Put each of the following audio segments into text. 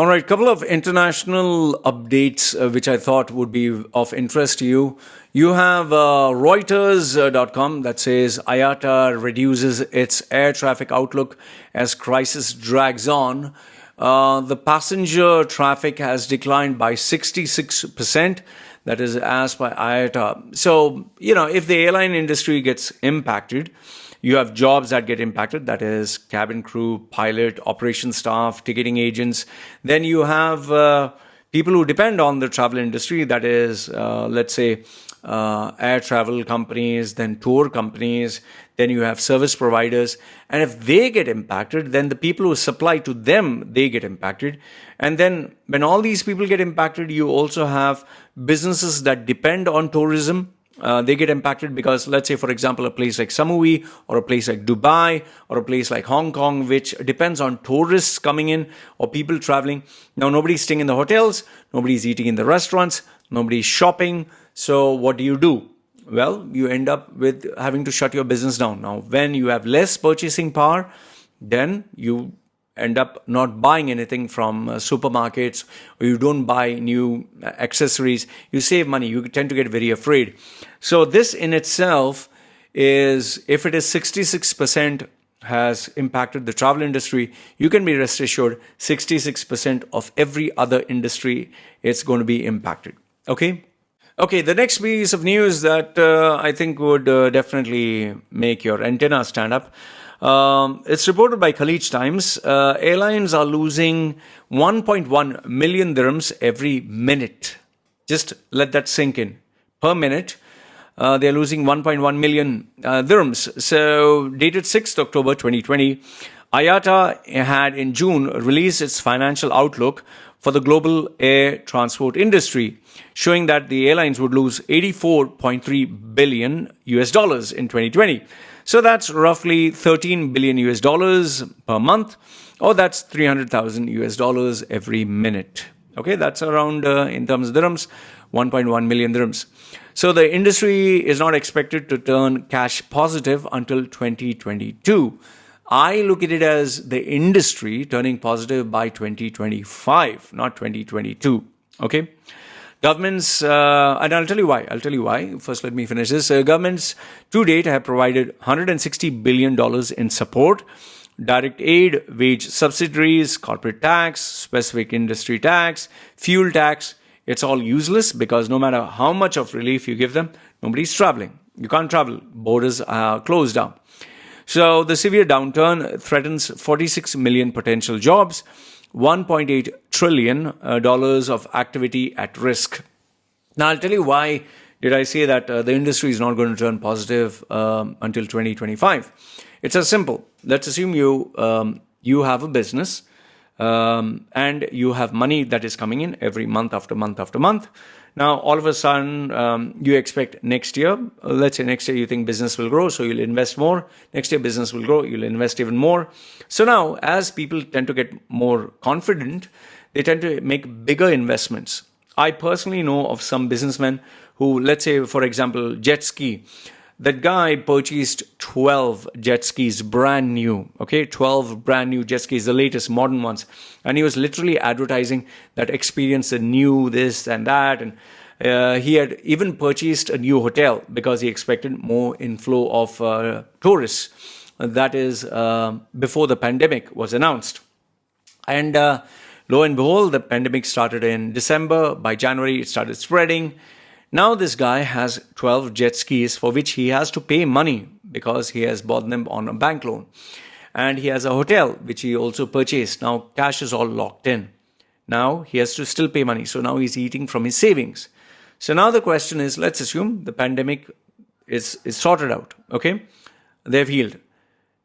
All right, couple of international updates which I thought would be of interest to you. You have Reuters.com that says IATA reduces its air traffic outlook as crisis drags on. The passenger traffic has declined by 66%. That is as per IATA. So, if the airline industry gets impacted, you have jobs that get impacted, that is cabin crew, pilot, operation staff, ticketing agents. Then you have people who depend on the travel industry, that is, let's say, air travel companies, then tour companies, then you have service providers. And if they get impacted, then the people who supply to them, they get impacted. And then when all these people get impacted, you also have businesses that depend on tourism. They get impacted because, let's say, for example, a place like Samui or a place like Dubai or a place like Hong Kong, which depends on tourists coming in or people traveling. Now, nobody's staying in the hotels, nobody's eating in the restaurants, nobody's shopping. So what do? Well, you end up with having to shut your business down. Now, when you have less purchasing power, then you end up not buying anything from supermarkets, or you don't buy new accessories. You save money. You tend to get very afraid. So this in itself is, if it is 66% has impacted the travel industry, you can be rest assured 66% of every other industry is going to be impacted. Okay, the next piece of news that I think would definitely make your antenna stand up. It's reported by Khaleej Times. Airlines are losing 1.1 million dirhams every minute. Just let that sink in. Per minute, they're losing 1.1 million dirhams. So, dated 6th October 2020, IATA had in June released its financial outlook for the global air transport industry, showing that the airlines would lose $84.3 billion US dollars in 2020. So that's roughly $13 billion US dollars per month, or that's 300,000 US dollars every minute. Okay, that's around, in terms of dirhams, 1.1 million dirhams. So the industry is not expected to turn cash positive until 2022. I look at it as the industry turning positive by 2025, not 2022. Okay. Governments, and I'll tell you why. First, let me finish this. Governments to date have provided $160 billion in support, direct aid, wage subsidies, corporate tax, specific industry tax, fuel tax. It's all useless because no matter how much of relief you give them, nobody's traveling. You can't travel. Borders are closed down. So the severe downturn threatens 46 million potential jobs, $1.8 trillion of activity at risk. Now, I'll tell you why did I say that the industry is not going to turn positive until 2025. It's as simple. Let's assume you have a business and you have money that is coming in every month after month after month. Now, all of a sudden, you expect next year, let's say next year you think business will grow, so you'll invest more. Next year business will grow, you'll invest even more. So now, as people tend to get more confident, they tend to make bigger investments. I personally know of some businessmen who, let's say, for example, jet ski. That guy purchased 12 jet skis, brand new, 12 brand new jet skis, the latest modern ones. And he was literally advertising that experience, the new this and that. And he had even purchased a new hotel because he expected more inflow of tourists. That is before the pandemic was announced. And lo and behold, the pandemic started in December. By January, it started spreading. Now this guy has 12 jet skis for which he has to pay money because he has bought them on a bank loan. And he has a hotel which he also purchased. Now cash is all locked in. Now he has to still pay money. So now he's eating from his savings. So now the question is, let's assume the pandemic is sorted out. Okay, they've healed.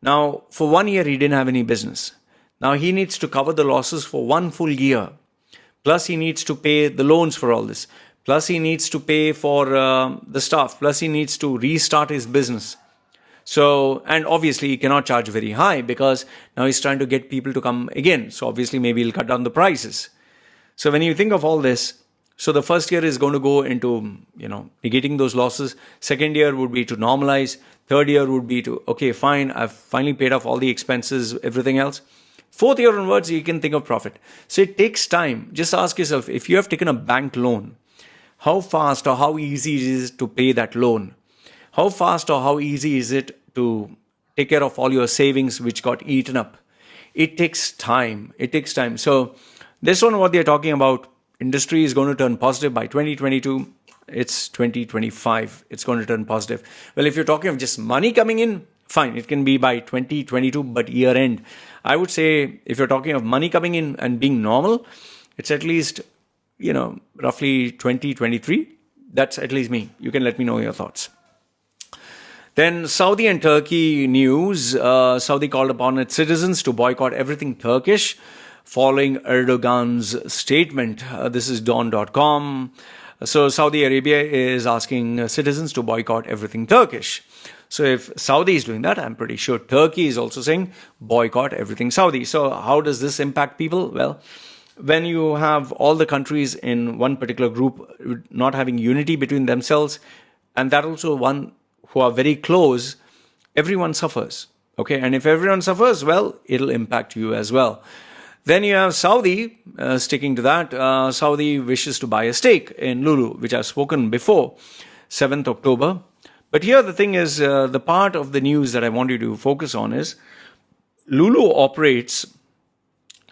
Now for 1 year he didn't have any business. Now he needs to cover the losses for 1 full year. Plus he needs to pay the loans for all this. Plus he needs to pay for the staff. Plus he needs to restart his business. So, and obviously he cannot charge very high because now he's trying to get people to come again. So obviously maybe he'll cut down the prices. So when you think of all this, so the first year is going to go into, negating those losses. Second year would be to normalize. Third year would be to, okay, fine, I've finally paid off all the expenses, everything else. Fourth year onwards, you can think of profit. So it takes time. Just ask yourself, if you have taken a bank loan, how fast or how easy it is to pay that loan? How fast or how easy is it to take care of all your savings which got eaten up? It takes time. It takes time. So this one, what they're talking about, industry is going to turn positive by 2022. It's 2025. It's going to turn positive. Well, if you're talking of just money coming in, fine. It can be by 2022, but year end. I would say if you're talking of money coming in and being normal, it's at least, roughly 2023. That's at least me. You can let me know your thoughts. Then Saudi and Turkey news. Saudi called upon its citizens to boycott everything Turkish following Erdogan's statement. This is dawn.com. So Saudi Arabia is asking citizens to boycott everything Turkish. So if Saudi is doing that, I'm pretty sure Turkey is also saying boycott everything Saudi. So how does this impact people? Well, when you have all the countries in one particular group not having unity between themselves, and that also one who are very close, everyone suffers. Okay, and if everyone suffers, well, it'll impact you as well. Then you have Saudi, sticking to that. Saudi wishes to buy a stake in Lulu, which I've spoken before, 7th October. But here the thing is, the part of the news that I want you to focus on is Lulu operates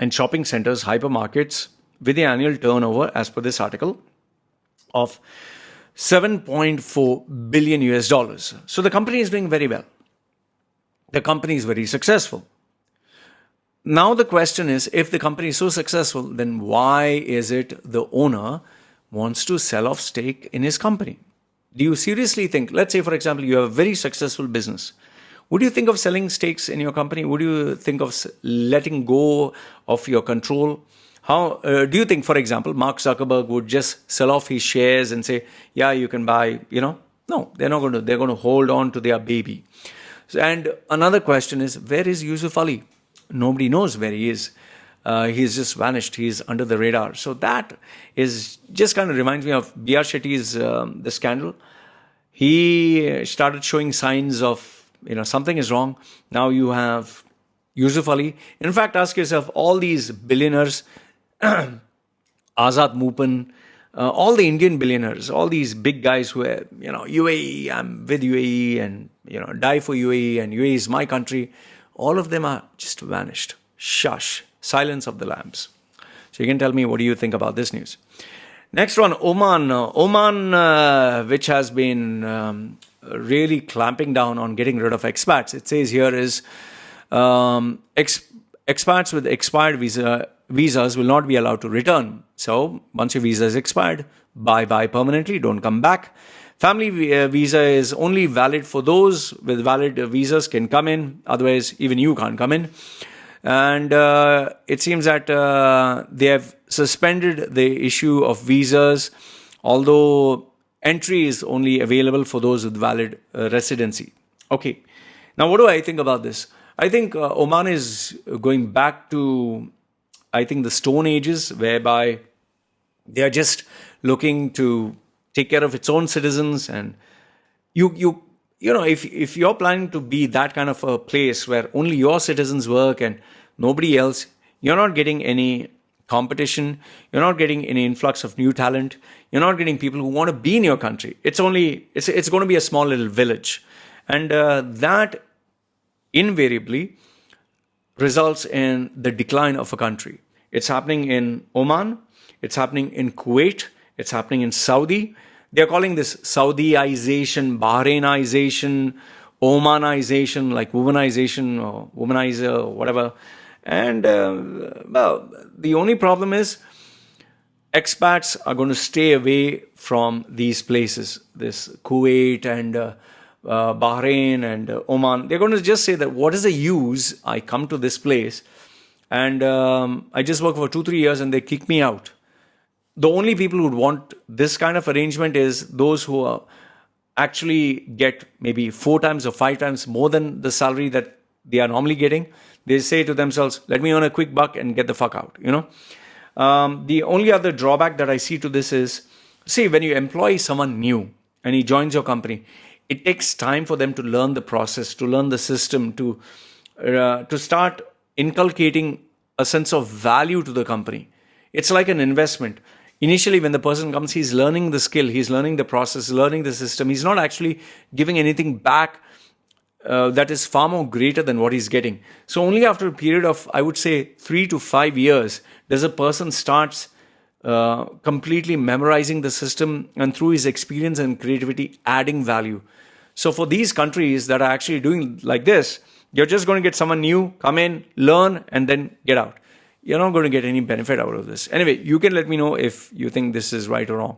in shopping centers, hypermarkets, with the annual turnover, as per this article, of 7.4 billion US dollars. So the company is doing very well. The company is very successful. Now the question is, if the company is so successful, then why is it the owner wants to sell off stake in his company? Do you seriously think, let's say, for example, you have a very successful business. Would you think of selling stakes in your company? Would you think of letting go of your control? How do you think, for example, Mark Zuckerberg would just sell off his shares and say, yeah, you can buy, No, they're not going to. They're going to hold on to their baby. And another question is, where is Yusuf Ali? Nobody knows where he is. He's just vanished. He's under the radar. So that is just kind of reminds me of B.R. Shetty's the scandal. He started showing signs of, something is wrong. Now you have Yusuf Ali. In fact, ask yourself, all these billionaires, Azad Moopan, all the Indian billionaires, all these big guys who are, UAE, I'm with UAE and, die for UAE and UAE is my country. All of them are just vanished. Shush. Silence of the lambs. So you can tell me, what do you think about this news? Next one, Oman. Oman, which has been really clamping down on getting rid of expats. It says here is expats with expired visas will not be allowed to return. So once your visa is expired, bye-bye permanently, don't come back. Family visa is only valid for those with valid visas can come in. Otherwise, even you can't come in. And it seems that they have suspended the issue of visas, although entry is only available for those with valid residency. Okay. Now, what do I think about this? I think Oman is going back to, the Stone Ages, whereby they are just looking to take care of its own citizens. And if you're planning to be that kind of a place where only your citizens work and nobody else, you're not getting any competition. You're not getting any influx of new talent. You're not getting people who want to be in your country. It's going to be a small little village. And that invariably results in the decline of a country. It's happening in Oman. It's happening in Kuwait. It's happening in Saudi. They're calling this Saudiization, Bahrainization, Omanization, like womanization or womanizer or whatever. And, the only problem is expats are going to stay away from these places, this Kuwait and Bahrain and Oman. They're going to just say that, what is the use? I come to this place and I just work for 2-3 years and they kick me out. The only people who would want this kind of arrangement is those who actually get maybe 4 times or 5 times more than the salary that they are normally getting. They say to themselves, let me earn a quick buck and get the fuck out, The only other drawback that I see to this is, see, when you employ someone new and he joins your company, it takes time for them to learn the process, to learn the system, to start inculcating a sense of value to the company. It's like an investment. Initially, when the person comes, he's learning the skill, he's learning the process, learning the system. He's not actually giving anything back that is far more greater than what he's getting. So only after a period of, I would say, 3 to 5 years, does a person starts completely memorizing the system and through his experience and creativity, adding value. So for these countries that are actually doing like this, you're just going to get someone new, come in, learn, and then get out. You're not going to get any benefit out of this. Anyway, you can let me know if you think this is right or wrong.